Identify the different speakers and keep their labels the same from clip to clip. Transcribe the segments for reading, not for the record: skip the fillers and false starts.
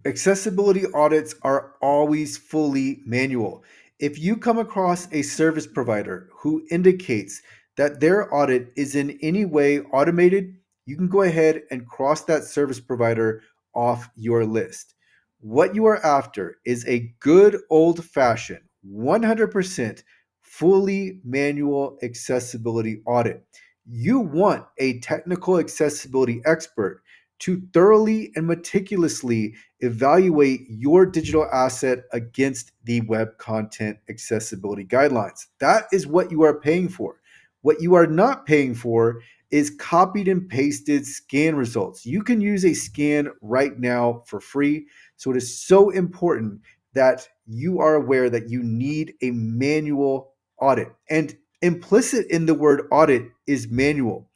Speaker 1: Accessibility audits are always fully manual. If you come across a service provider who indicates that their audit is in any way automated, you can go ahead and cross that service provider off your list. What you are after is a good old fashioned 100% fully manual accessibility audit. You want a technical accessibility expert to thoroughly and meticulously evaluate your digital asset against the web content accessibility guidelines. That is what you are paying for. What you are not paying for is copied and pasted scan results. You can use a scan right now for free. So it is so important that you are aware that you need a manual audit. And implicit in the word audit is manual,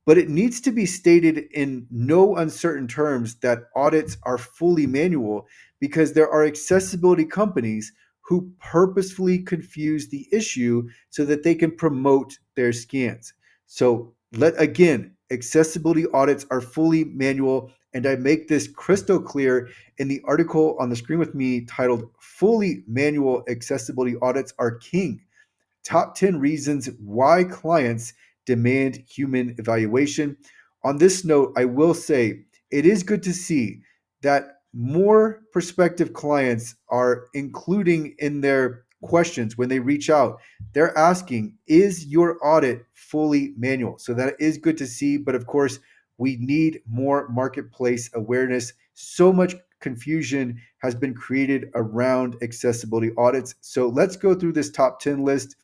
Speaker 1: but it needs to be stated in no uncertain terms that audits are fully manual, because there are accessibility companies who purposefully confuse the issue so that they can promote their scans. So, accessibility audits are fully manual, and I make this crystal clear in the article on the screen with me titled Fully Manual Accessibility Audits Are King. Top 10 reasons why clients demand human evaluation. On this note, I will say it is good to see that more prospective clients are including in their questions when they reach out, they're asking, is your audit fully manual? So that is good to see. But of course, we need more marketplace awareness. So much confusion has been created around accessibility audits. So let's go through this top 10 list.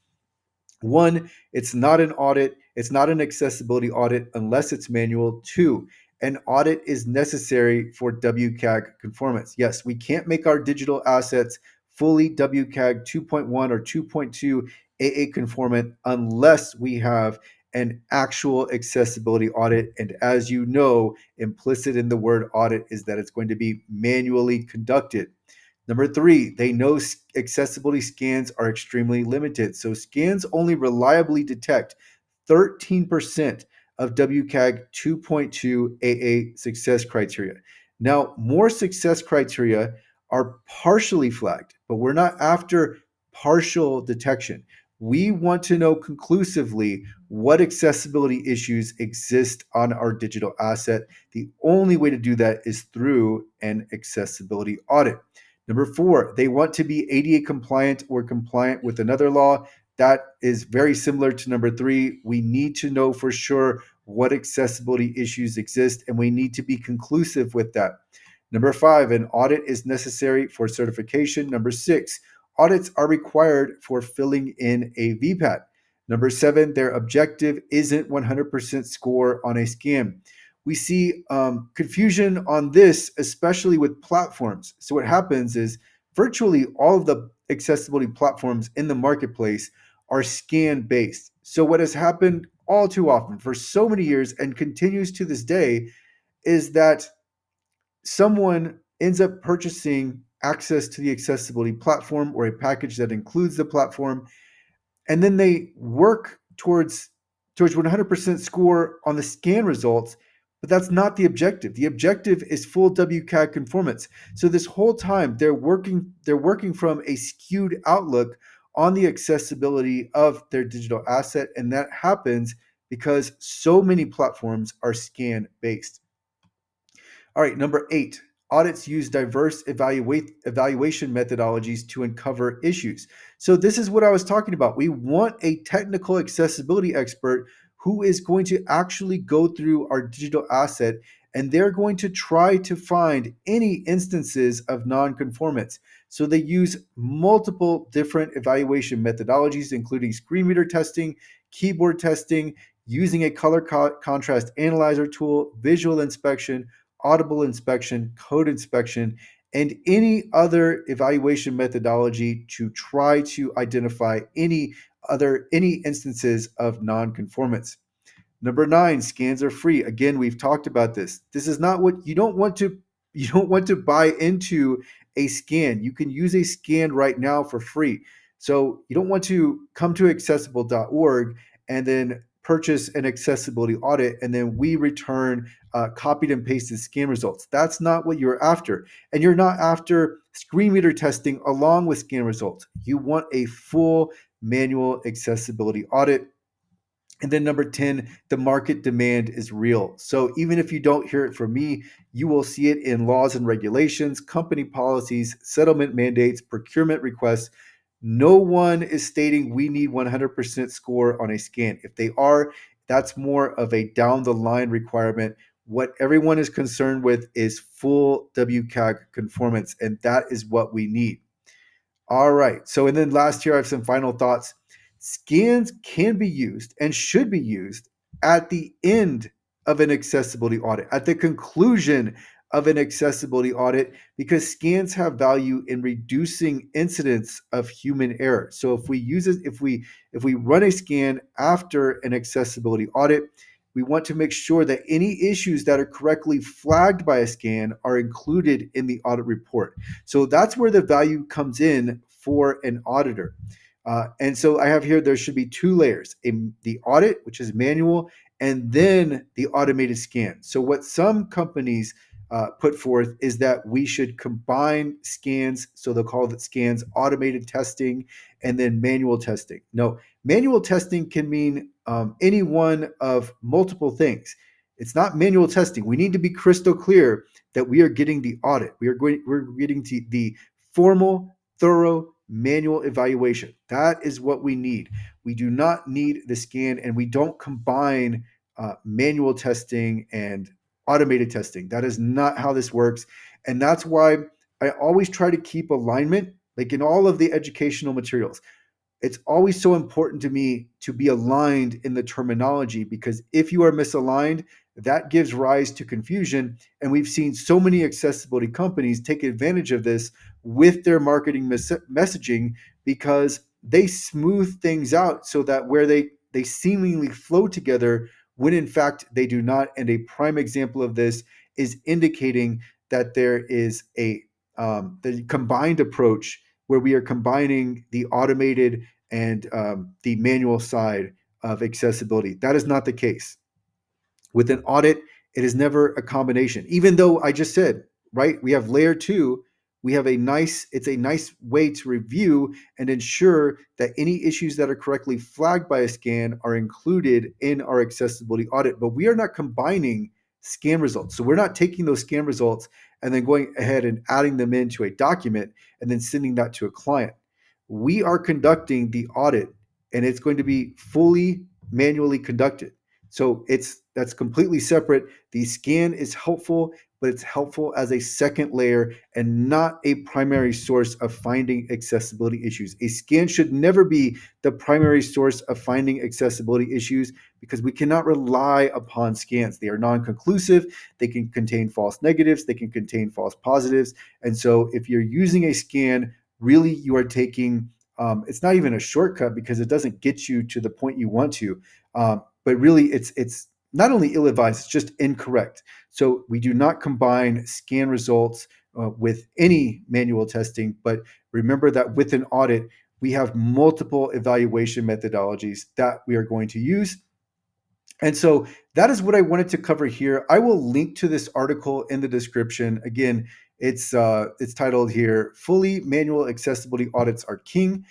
Speaker 1: One, it's not an audit, it's not an accessibility audit unless it's manual. Two, an audit is necessary for WCAG conformance. Yes, we can't make our digital assets fully WCAG 2.1 or 2.2 AA conformant unless we have an actual accessibility audit. And as you know, implicit in the word audit is that it's going to be manually conducted. Number three, they know accessibility scans are extremely limited. So scans only reliably detect 13% of WCAG 2.2 AA success criteria. Now, more success criteria are partially flagged, but we're not after partial detection. We want to know conclusively what accessibility issues exist on our digital asset. The only way to do that is through an accessibility audit. Number four, they want to be ADA compliant or compliant with another law. That is very similar to number three. We need to know for sure what accessibility issues exist, and we need to be conclusive with that. Number five, an audit is necessary for certification. Number six, audits are required for filling in a VPAT. Number seven, their objective isn't 100% score on a scan. We see confusion on this, especially with platforms. So what happens is virtually all of the accessibility platforms in the marketplace are scan based. So what has happened all too often for so many years and continues to this day is that someone ends up purchasing access to the accessibility platform or a package that includes the platform, and then they work towards 100% score on the scan results, but that's not the objective. The objective is full WCAG conformance. So this whole time they're working from a skewed outlook on the accessibility of their digital asset, and that happens because so many platforms are scan based. All right, number eight, audits use diverse evaluation methodologies to uncover issues. So, this is what I was talking about. We want a technical accessibility expert who is going to actually go through our digital asset, and they're going to try to find any instances of non-conformance. So, they use multiple different evaluation methodologies, including screen reader testing, keyboard testing, using a color contrast analyzer tool, visual inspection, audible inspection, code inspection, and any other evaluation methodology to try to identify any instances of non-conformance. Number nine, scans are free. Again, we've talked about this. This is not what you don't want to buy into a scan. You can use a scan right now for free. So you don't want to come to accessible.org and then purchase an accessibility audit and then we return copied and pasted scan results. That's not what you're after. And you're not after screen reader testing along with scan results. You want a full manual accessibility audit. And then number 10, the market demand is real. So even if you don't hear it from me, you will see it in laws and regulations, company policies, settlement mandates, procurement requests. No one is stating we need 100% score on a scan. If they are, that's more of a down the line requirement. What everyone is concerned with is full WCAG conformance, and that is what we need. All right. So, and then last year, I have some final thoughts. Scans can be used and should be used at the end of an accessibility audit, at the conclusion of an accessibility audit, because scans have value in reducing incidents of human error. So if we use it, if we run a scan after an accessibility audit, we want to make sure that any issues that are correctly flagged by a scan are included in the audit report. So that's where the value comes in for an auditor. And so I have here, there should be two layers, the audit, which is manual, and then the automated scan. So what some companies put forth is that we should combine scans. So they'll call it scans, automated testing, and then manual testing. No, manual testing can mean any one of multiple things. It's not manual testing. We need to be crystal clear that we are getting the audit. We're getting to the formal, thorough manual evaluation. That is what we need. We do not need the scan, and we don't combine manual testing and automated testing. That is not how this works. And that's why I always try to keep alignment, like in all of the educational materials. It's always so important to me to be aligned in the terminology, because if you are misaligned, that gives rise to confusion. And we've seen so many accessibility companies take advantage of this with their marketing messaging, because they smooth things out so that where they seemingly flow together when in fact they do not. And a prime example of this is indicating that there is the combined approach where we are combining the automated and the manual side of accessibility. That is not the case. With an audit, it is never a combination. Even though I just said, right, we have layer two, it's a nice way to review and ensure that any issues that are correctly flagged by a scan are included in our accessibility audit. But we are not combining scan results. So we're not taking those scan results and then going ahead and adding them into a document and then sending that to a client. We are conducting the audit, and it's going to be fully manually conducted. So that's completely separate. The scan is helpful, but it's helpful as a second layer and not a primary source of finding accessibility issues. A scan should never be the primary source of finding accessibility issues, because we cannot rely upon scans. They are non-conclusive. They can contain false negatives. They can contain false positives. And so if you're using a scan, really you are taking, it's not even a shortcut, because it doesn't get you to the point you want to. But really, it's not only ill-advised, it's just incorrect. So we do not combine scan results with any manual testing. But remember that with an audit, we have multiple evaluation methodologies that we are going to use. And so that is what I wanted to cover here. I will link to this article in the description. Again, it's titled here, "Fully Manual Accessibility Audits Are King."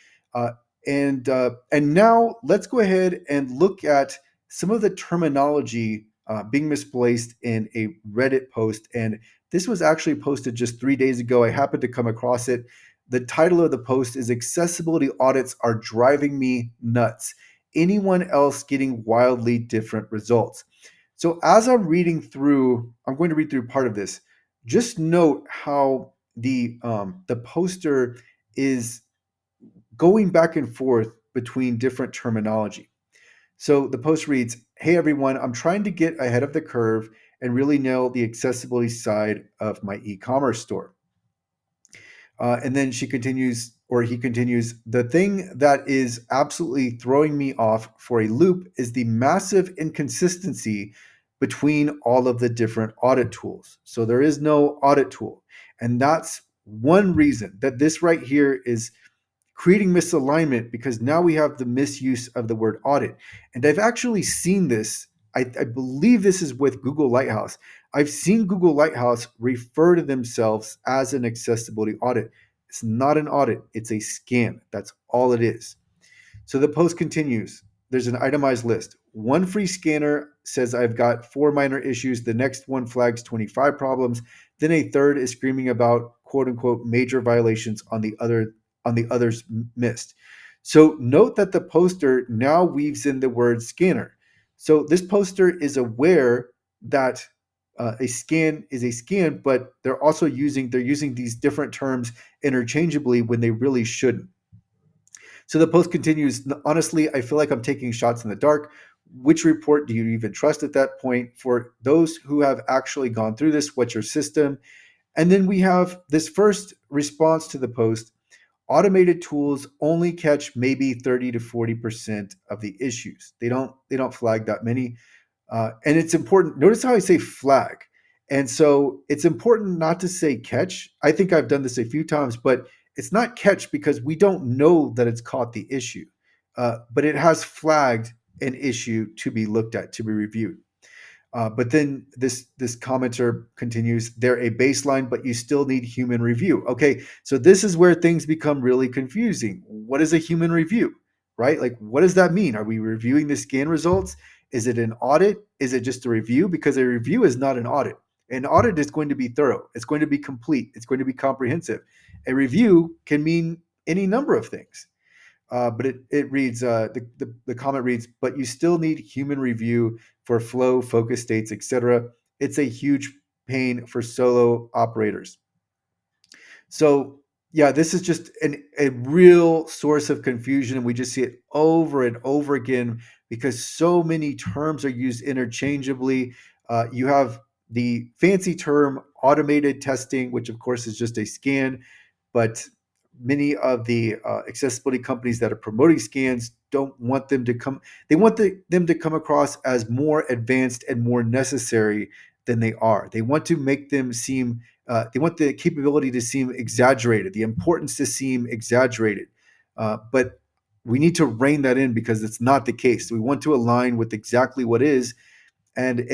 Speaker 1: And now let's go ahead and look at some of the terminology being misplaced in a Reddit post. And this was actually posted just 3 days ago. I happened to come across it. The title of the post is "Accessibility Audits Are Driving Me Nuts. Anyone else getting wildly different results?" So as I'm going to read through part of this. Just note how the poster is going back and forth between different terminology. So the post reads, "Hey everyone, I'm trying to get ahead of the curve and really nail the accessibility side of my e-commerce store." And then he continues, "The thing that is absolutely throwing me off for a loop is the massive inconsistency between all of the different audit tools." So there is no audit tool. And that's one reason that this right here is creating misalignment because now we have the misuse of the word audit. And I've actually seen this. I believe this is with Google Lighthouse. I've seen Google Lighthouse refer to themselves as an accessibility audit. It's not an audit, it's a scan. That's all it is. So the post continues. There's an itemized list. One free scanner says I've got 4 minor issues. The next one flags 25 problems. Then a third is screaming about quote unquote major violations on the others missed. So note that the poster now weaves in the word scanner. So this poster is aware that a scan is a scan, but they're using these different terms interchangeably when they really shouldn't. So the post continues, honestly, I feel like I'm taking shots in the dark. Which report do you even trust at that point? For those who have actually gone through this, what's your system? And then we have this first response to the post. Automated tools only catch maybe 30 to 40% of the issues. They don't flag that many. And it's important. Notice how I say flag. And so it's important not to say catch. I think I've done this a few times, but it's not catch because we don't know that it's caught the issue. But it has flagged an issue to be looked at, to be reviewed. But then this commenter continues, they're a baseline, but you still need human review. Okay, so this is where things become really confusing. What is a human review, right? Like, what does that mean? Are we reviewing the scan results? Is it an audit? Is it just a review? Because a review is not an audit. An audit is going to be thorough. It's going to be complete. It's going to be comprehensive. A review can mean any number of things. But it reads, the comment reads, but you still need human review for flow, focus states, etc. It's a huge pain for solo operators. So yeah, this is just a real source of confusion, and we just see it over and over again because so many terms are used interchangeably. You have the fancy term automated testing, which of course is just a scan, but many of the accessibility companies that are promoting scans don't want them to come. They want them to come across as more advanced and more necessary than they are. They want to make them seem. They want the capability to seem exaggerated, the importance to seem exaggerated. But we need to rein that in because it's not the case. We want to align with exactly what is, and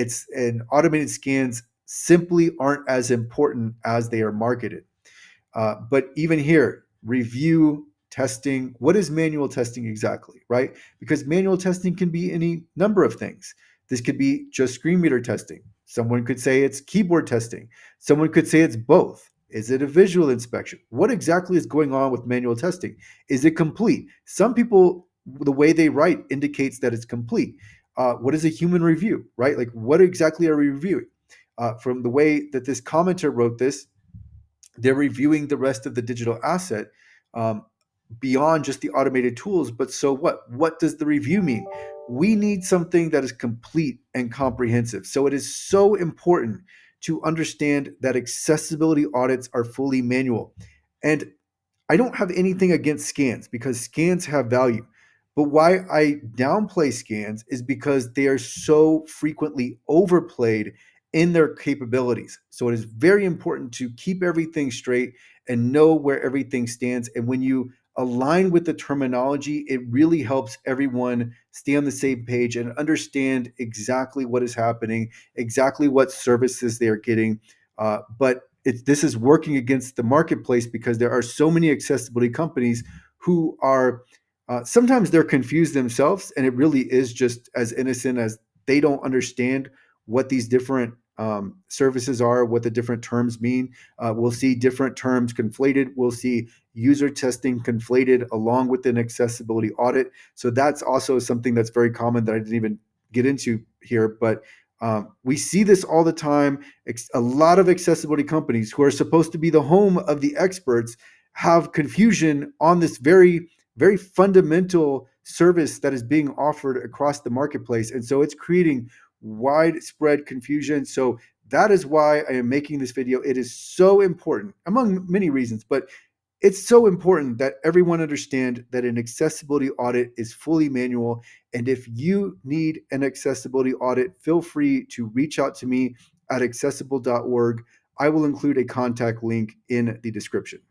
Speaker 1: automated scans simply aren't as important as they are marketed. But even here, review testing. What is manual testing exactly, right? Because manual testing can be any number of things. This could be just screen reader testing. Someone could say it's keyboard testing. Someone could say it's both. Is it a visual inspection? What exactly is going on with manual testing? Is it complete? Some people, the way they write indicates that it's complete. What is a human review, right? Like, what exactly are we reviewing? From the way that this commenter wrote this, they're reviewing the rest of the digital asset um, beyond just the automated tools. But so what? What does the review mean? We need something that is complete and comprehensive. So it is so important to understand that accessibility audits are fully manual. And I don't have anything against scans because scans have value. But why I downplay scans is because they are so frequently overplayed in their capabilities. So it is very important to keep everything straight and know where everything stands. And when you align with the terminology, it really helps everyone stay on the same page and understand exactly what is happening, exactly what services they are getting. But this is working against the marketplace because there are so many accessibility companies who are sometimes they're confused themselves, and it really is just as innocent as they don't understand what these different services are, what the different terms mean. We'll see different terms conflated. We'll see user testing conflated along with an accessibility audit. So that's also something that's very common that I didn't even get into here, but we see this all the time. A lot of accessibility companies who are supposed to be the home of the experts have confusion on this very, very fundamental service that is being offered across the marketplace. And so it's creating widespread confusion. So that is why I am making this video. It is so important, among many reasons, but it's so important that everyone understand that an accessibility audit is fully manual. And if you need an accessibility audit, feel free to reach out to me at accessible.org. I will include a contact link in the description.